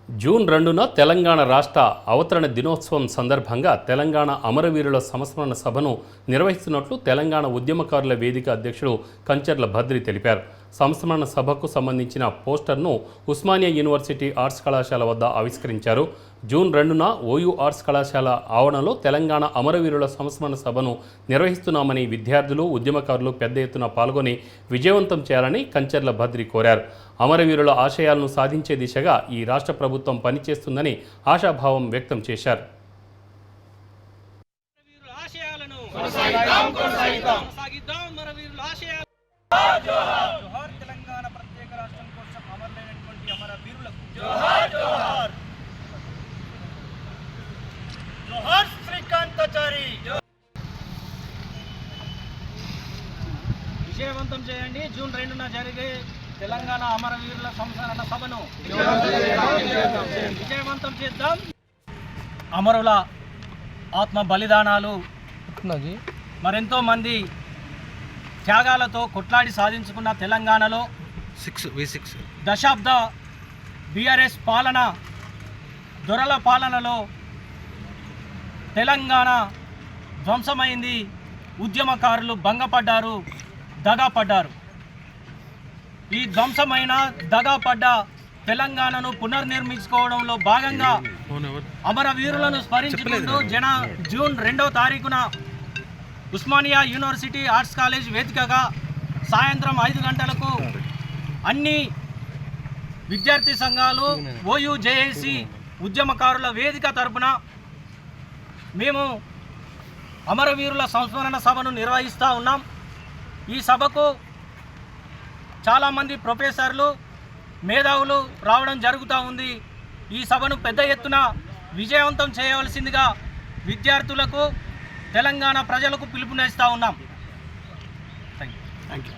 June 2న Telangana రాష్ట్ర అవతరణ దినోత్సవం సందర్భంగా తెలంగాణ అమరవీరుల సంస్మరణ సభను నిర్వహిస్తున్నట్లు తెలంగాణ ఉద్యమకారుల వేదిక అధ్యక్షుడు కంచర్ల భద్రి తెలిపారు. సంస్మరణ సభకు సంబంధించిన పోస్టర్ను ఉస్మానియా యూనివర్సిటీ ఆర్ట్స్ కళాశాల వద్ద ఆవిష్కరించారు. జూన్ 2న ఓయూ ఆర్ట్స్ కళాశాల ఆవరణలో తెలంగాణ అమరవీరుల సంస్మరణ సభను నిర్వహిస్తున్నామని విద్యార్థులు, ఉద్యమకారులు పెద్ద ఎత్తున పాల్గొని విజయవంతం చేయాలని కంచర్ల భద్రి కోరారు. అమరవీరుల ఆశయాలను సాధించే దిశగా ఈ రాష్ట్ర ప్రభుత్వం పనిచేస్తుందని ఆశాభావం వ్యక్తం చేశారు. విజయవంతం చేయండి. జూన్ 2న జరిగే తెలంగాణ అమరవీరుల సంస్మరణ సభను విజయవంతం చేద్దాం. అమరుల ఆత్మ బలిదానాలు మరెంతో మంది త్యాగాలతో కొట్లాడి సాధించుకున్న తెలంగాణలో దశాబ్ద బీఆర్ఎస్ పాలన, దొరల పాలనలో తెలంగాణ ధ్వంసమైంది. ఉద్యమకారులు భంగపడ్డారు, దగాపడ్డారు. ఈ ధ్వంసమైన దగాపడ్డ తెలంగాణను పునర్నిర్మించుకోవడంలో భాగంగా అమరవీరులను స్మరించుకుంటూ జూన్ 2వ తారీఖున ఉస్మానియా యూనివర్సిటీ ఆర్ట్స్ కాలేజ్ వేదికగా సాయంత్రం 5 గంటలకు అన్ని విద్యార్థి సంఘాలు, ఓయూ జేఏసీ ఉద్యమకారుల వేదిక తరపున మేము అమరవీరుల సంస్మరణ సభను నిర్వహిస్తూ ఉన్నాం. ఈ సభకు చాలామంది ప్రొఫెసర్లు, మేధావులు రావడం జరుగుతూ ఉంది. ఈ సభను పెద్ద ఎత్తున విజయవంతం చేయవలసిందిగా విద్యార్థులకు, తెలంగాణ ప్రజలకు పిలుపునిస్తూ ఉన్నాం. Thank you.